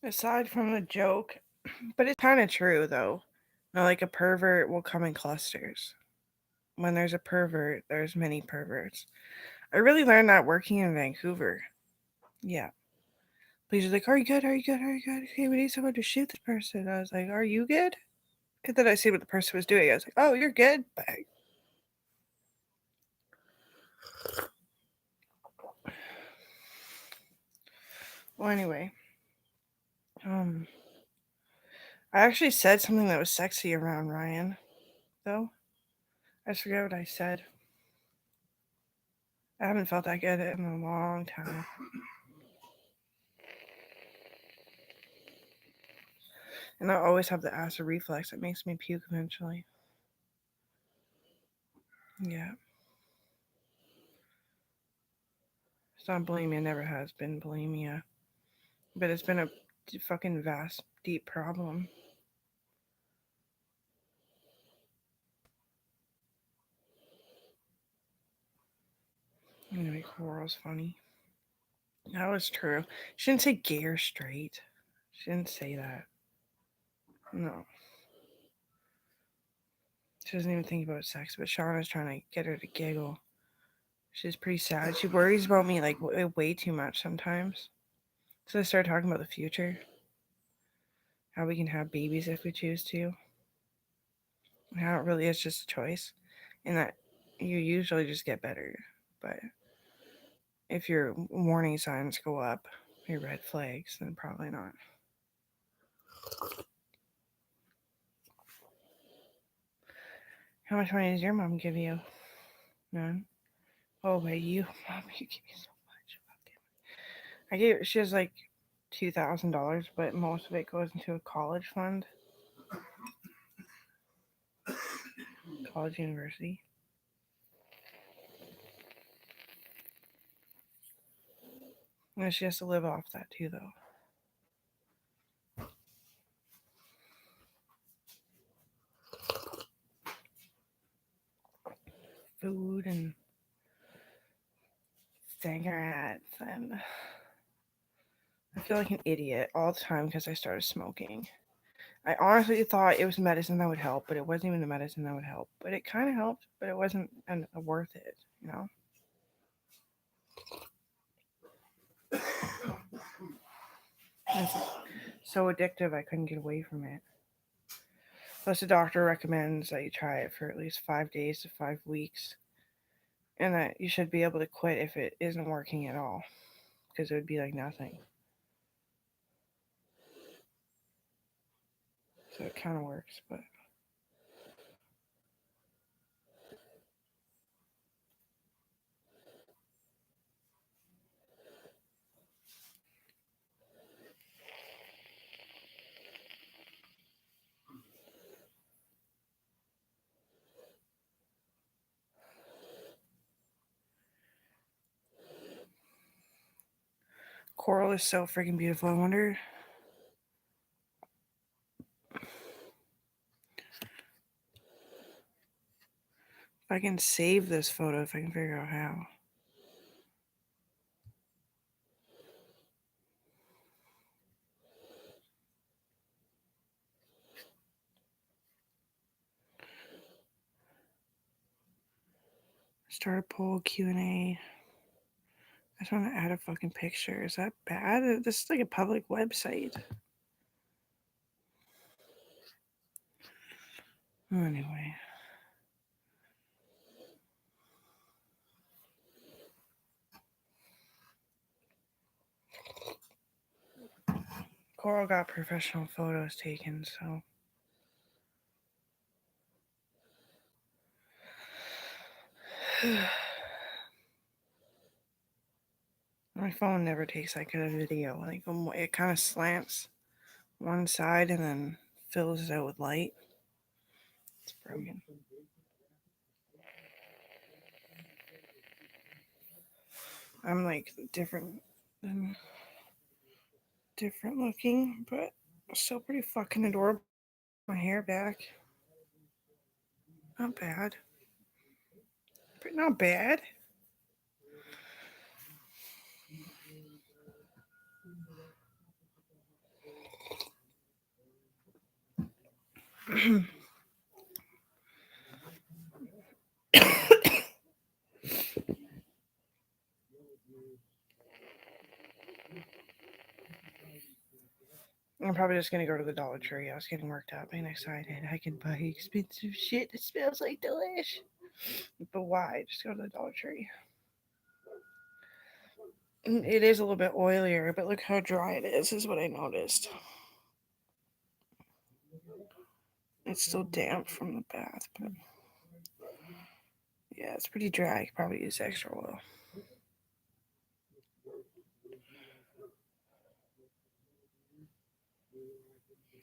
Aside from the joke, but it's kind of true though. Now, like a pervert will come in clusters. When there's a pervert, there's many perverts. I really learned that working in Vancouver. Yeah. Police are like, "Are you good? Are you good? Are you good? Okay, we need someone to shoot this person." I was like, "Are you good?" And then I see what the person was doing. I was like, "Oh, you're good." Bang. Well, anyway, um, I actually said something that was sexy around Ryan, though. I just forget what I said. I haven't felt that good in a long time. And I always have the acid reflux that makes me puke eventually. Yeah. It's not bulimia, never has been bulimia. But it's been a fucking vast, deep problem. Anyway, Coral's funny. That was true. She didn't say gay or straight. She didn't say that. No. She doesn't even think about sex, but Shauna's trying to get her to giggle. She's pretty sad. She worries about me like way too much sometimes. So I started talking about the future, how we can have babies if we choose to, how it really is just a choice, and that you usually just get better. But if your warning signs go up, your red flags, then probably not. How much money does your mom give you? None. Oh, but you, mom, you give me so much. I gave. She has like $2,000, but most of it goes into a college fund, college university. And she has to live off that too, though. Food and cigarettes, and I feel like an idiot all the time because I started smoking. I honestly thought it was medicine that would help, but it wasn't even the medicine that would help. But it kind of helped, but it wasn't worth it, you know? It's so addictive, I couldn't get away from it. Plus, the doctor recommends that you try it for at least 5 days to 5 weeks, and that you should be able to quit if it isn't working at all, because it would be like nothing. So it kind of works, but Coral is so freaking beautiful. I wonder if I can save this photo, if I can figure out how. Start a poll Q&A. I just want to add a fucking picture. Is that bad? This is like a public website. Anyway. Coral got professional photos taken, so. My phone never takes that good of video. Like, it kind of slants one side and then fills it out with light. It's broken. I'm like different, um, different looking, but still pretty fucking adorable. My hair back. Not bad. But not bad. I'm probably just gonna go to the Dollar Tree. I was getting worked up and excited. I can buy expensive shit that smells like delish. But why? Just go to the Dollar Tree. It is a little bit oilier, but look how dry it is what I noticed. It's still damp from the bath, but yeah, it's pretty dry. I could probably use extra oil.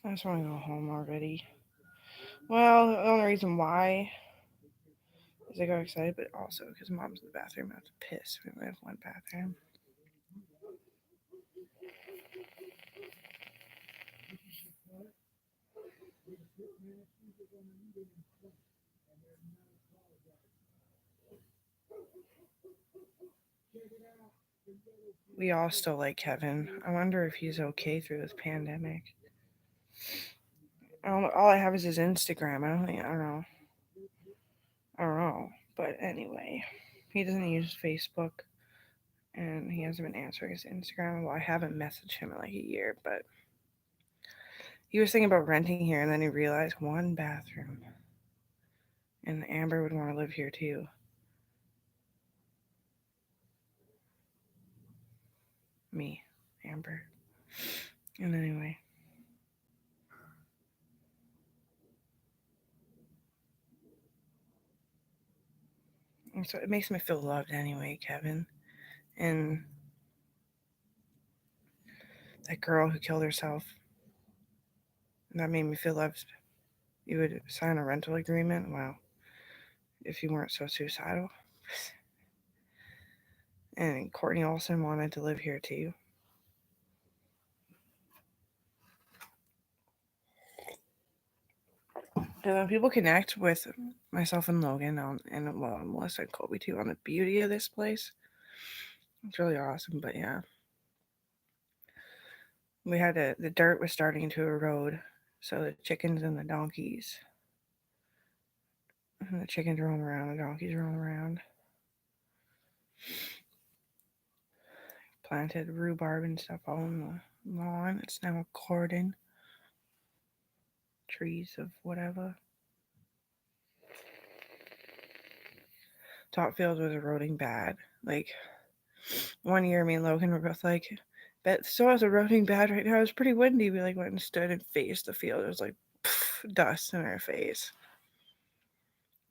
I just want to go home already. Well, the only reason why is I got excited, but also because mom's in the bathroom. I have to piss. We only have one bathroom. We all still like Kevin. I wonder if he's okay through this pandemic. All I have is his Instagram. I don't know. I don't know. But anyway, he doesn't use Facebook, and he hasn't been answering his Instagram. Well, I haven't messaged him in like a year, but he was thinking about renting here, and then he realized one bathroom, and Amber would want to live here too. Me, Amber. And anyway, and so it makes me feel loved anyway, Kevin. And that girl who killed herself, that made me feel loved. You would sign a rental agreement? Wow. If you weren't so suicidal. And Courtney Olson wanted to live here too. People connect with myself and Logan and well, Melissa and Colby too on the beauty of this place. It's really awesome, but yeah. We had the dirt was starting to erode, so the chickens and the donkeys. And the chickens roam around, the donkeys roam around. Planted rhubarb and stuff all in the lawn. It's now a cordon. Trees of whatever. Topfield was eroding bad. Like one year, me and Logan were both like, "Bet the soil's eroding bad right now." It was pretty windy. We like went and stood and faced the field. It was like dust in our face.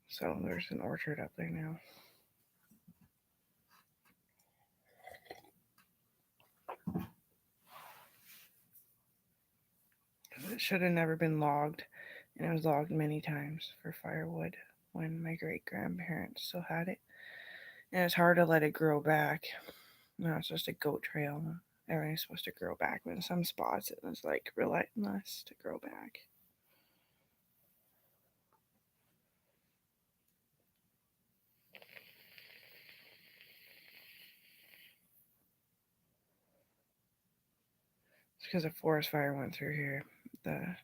So there's an orchard up there now. It should have never been logged, and it was logged many times for firewood when my great grandparents still had it. And it's hard to let it grow back. No, it's just a goat trail. Everything's supposed to grow back, but in some spots it was like relentless to grow back. It's because a forest fire went through here. The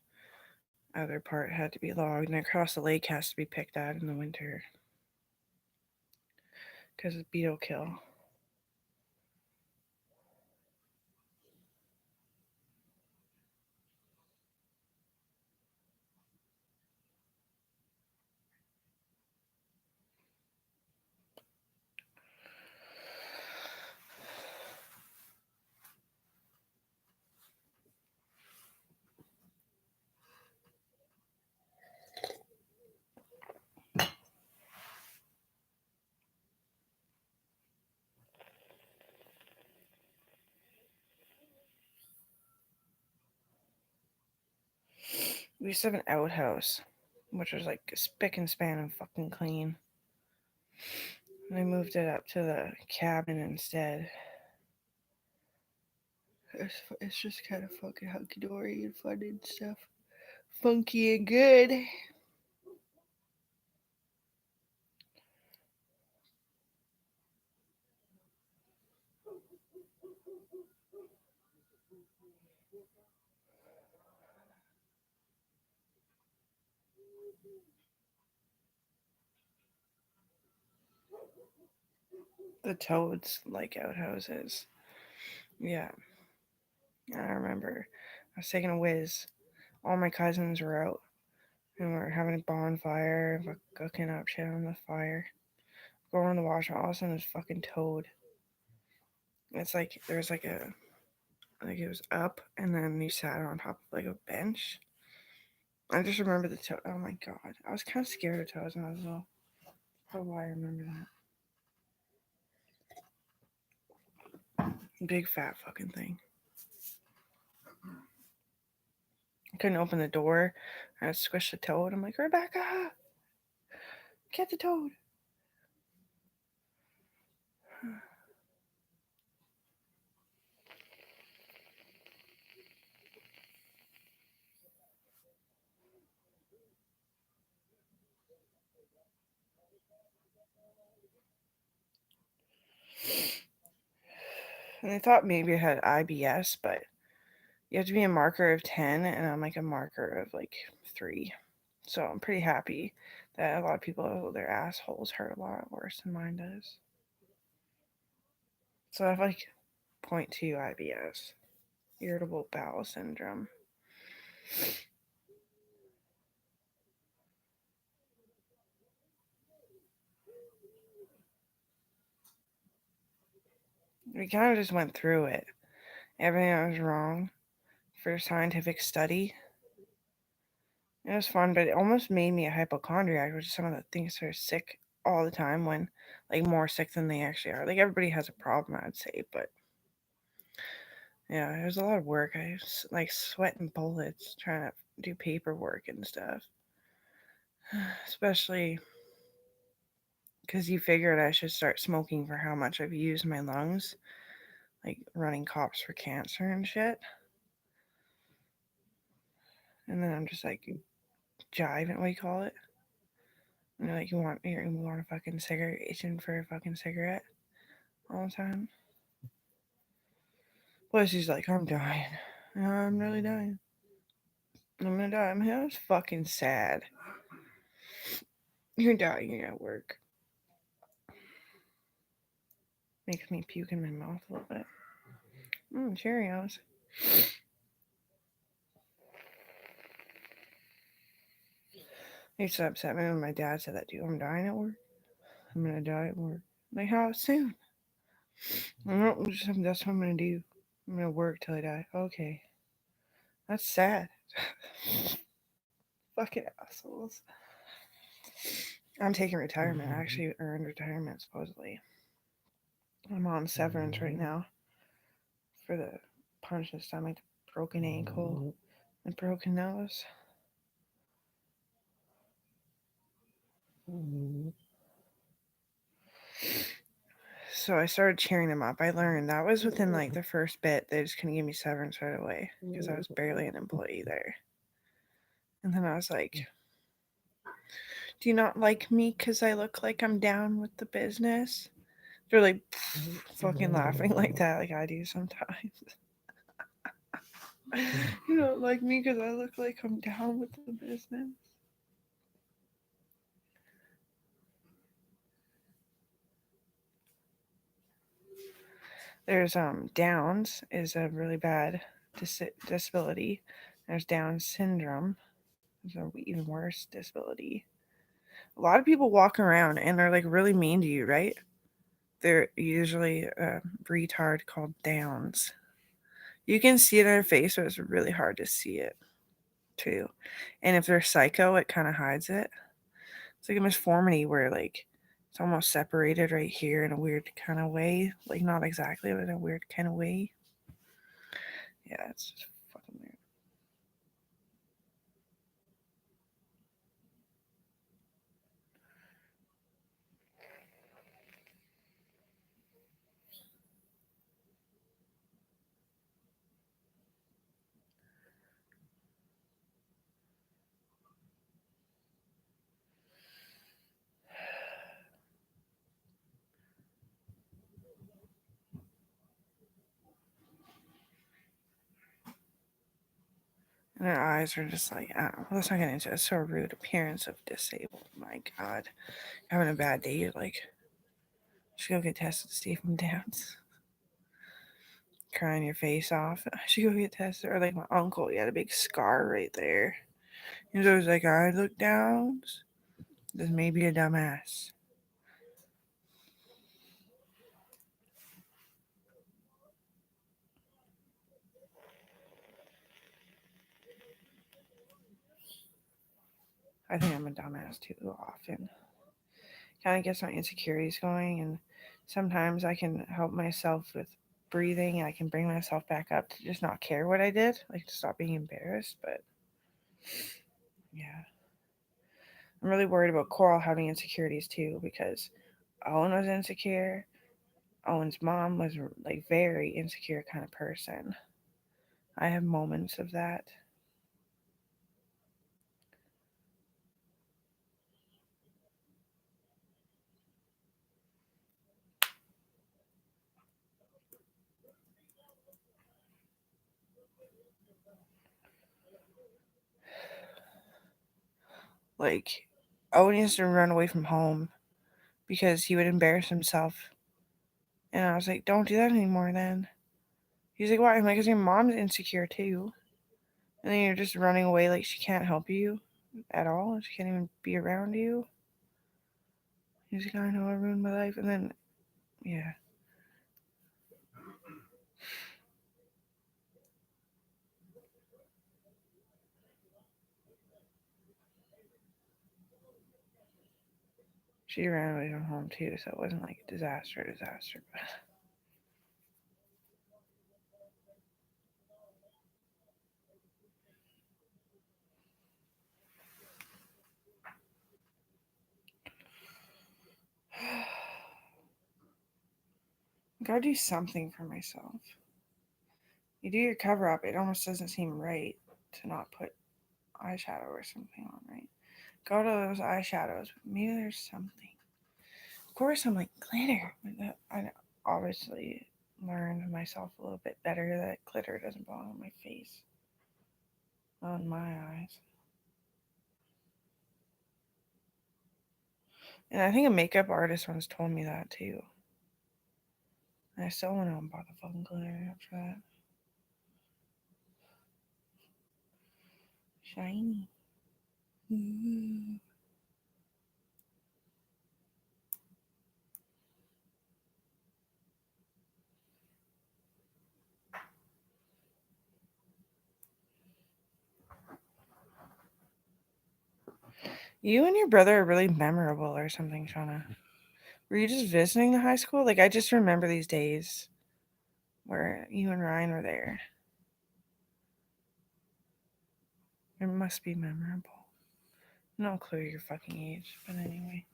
other part had to be logged, and across the lake has to be picked out in the winter because it's beetle kill. We used to have an outhouse, which was like spick and span and fucking clean. And I moved it up to the cabin instead. It's just kind of fucking hunky dory and fun and stuff. Funky and good. The toads like outhouses. Yeah, I remember. I was taking a whiz. All my cousins were out, and we were having a bonfire, cooking up shit on the fire. Going in the washroom, all of a sudden there's a fucking toad. It's like there's like like it was up, and then you sat on top of like a bench. I just remember the toad. Oh my god, I was kind of scared of toads when I was little. That's why I remember that. Big fat fucking thing. I couldn't open the door. I squished the toad. I'm like, Rebecca, get the toad. And I thought maybe I had IBS, but you have to be a marker of 10, and I'm like a marker of like 3. So I'm pretty happy that a lot of people, their assholes hurt a lot worse than mine does. So I have like 0.2 IBS, irritable bowel syndrome. We kind of just went through it. Everything that was wrong for scientific study. It was fun, but it almost made me a hypochondriac, which is some of the things that are sick all the time when, like, more sick than they actually are. Like, everybody has a problem, I'd say, but yeah, it was a lot of work. I was, like, sweating bullets trying to do paperwork and stuff. Especially because you figured I should start smoking for how much I've used my lungs, like running cops for cancer and shit. And then I'm just like jiving, what do you call it? And you're like, you want a fucking cigarette, itching for a fucking cigarette all the time. Plus, she's like, I'm dying. I'm really dying. I'm gonna die. I'm like, that's fucking sad. You're dying at work. Makes me puke in my mouth a little bit. Cheerios. It used to upset me when my dad said that too. I'm dying at work. I'm gonna die at work. Like, how soon? That's what I'm gonna do. I'm gonna work till I die. Okay. That's sad. Fucking assholes. I'm taking retirement. I actually earned retirement, supposedly. I'm on severance right now for the punch in the stomach, broken ankle, and broken nose. So I started cheering him up. I learned that was within like the first bit. They just couldn't give me severance right away because I was barely an employee there. And then I was like, do you not like me because I look like I'm down with the business? They're like fucking laughing like that, like I do sometimes. You don't like me because I look like I'm down with the business. There's Downs is a really bad disability. There's Down syndrome. It's an even worse disability. A lot of people walk around and they're like really mean to you, right? They're usually a retard called Downs. You can see it on their face, but it's really hard to see it too. And if they're psycho, it kind of hides it. It's like a misformity where like it's almost separated right here in a weird kind of way. Like not exactly, but in a weird kind of way. Yeah, it's just fucking weird. And her eyes are just like, I don't know. Let's not get into it. It's so rude. Appearance of disabled. My God. Having a bad day. Like, should go get tested to see if I'm Downs. Crying your face off. I should go get tested. Or like my uncle, he had a big scar right there. He was always like, I look Downs. This may be a dumbass. I think I'm a dumbass too often. Kind of gets my insecurities going, and sometimes I can help myself with breathing. I can bring myself back up to just not care what I did, like to stop being embarrassed. But yeah, I'm really worried about Coral having insecurities too because Owen was insecure. Owen's mom was like very insecure kind of person. I have moments of that. Like Owen used to run away from home because he would embarrass himself. And I was like, don't do that anymore then. He's like, why? I'm like, because your mom's insecure too. And then you're just running away like she can't help you at all. She can't even be around you. He's like, I know I ruined my life. And then, yeah. She ran away from home too, so it wasn't like a disaster. But I gotta do something for myself. You do your cover up, it almost doesn't seem right to not put eyeshadow or something on, right? Go to those eyeshadows. Maybe there's something. Of course, I'm like glitter. I obviously learned myself a little bit better that glitter doesn't belong on my face, on my eyes. And I think a makeup artist once told me that too. And I still went out and bought the fucking glitter after that. Shiny. Ooh. You and your brother are really memorable or something, Shauna. Were you just visiting the high school? Like, I just remember these days where you and Ryan were there. It must be memorable. No clue your fucking age, but anyway.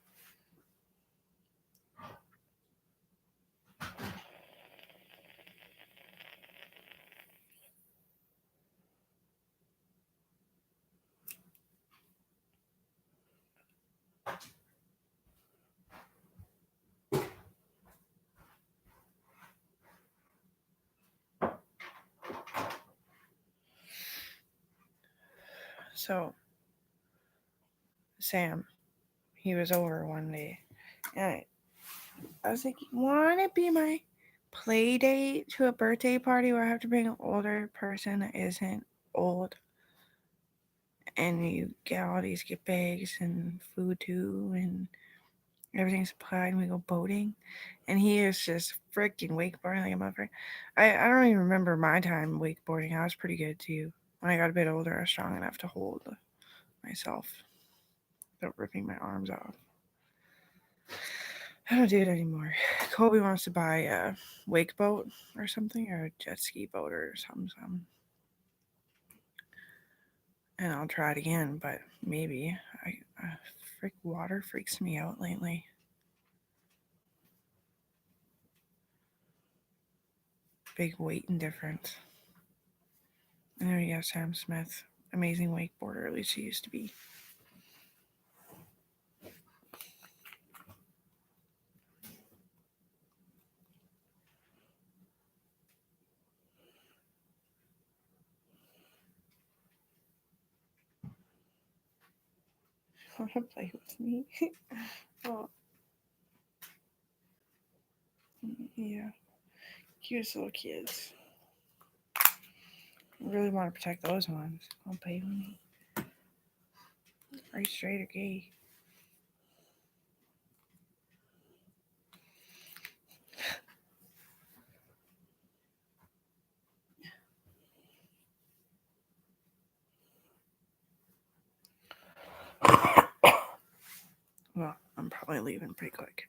So, Sam, he was over one day, and I was like, want to be my play date to a birthday party where I have to bring an older person that isn't old? And you get all these gift bags and food too, and everything's supplied, and we go boating. And he is just freaking wakeboarding like a motherfucker. I don't even remember my time wakeboarding. I was pretty good too. When I got a bit older, I was strong enough to hold myself without ripping my arms off. I don't do it anymore. Kobe wants to buy a wake boat or something, or a jet ski boat or something. And I'll try it again, but maybe. Water freaks me out lately. Big weight and difference. And there you go, Sam Smith. Amazing wakeboarder, at least he used to be. Want to play with me? Oh, yeah. Cutest little kids. I really want to protect those ones. Don't play with me. Are you straight or gay? Well, I'm probably leaving pretty quick.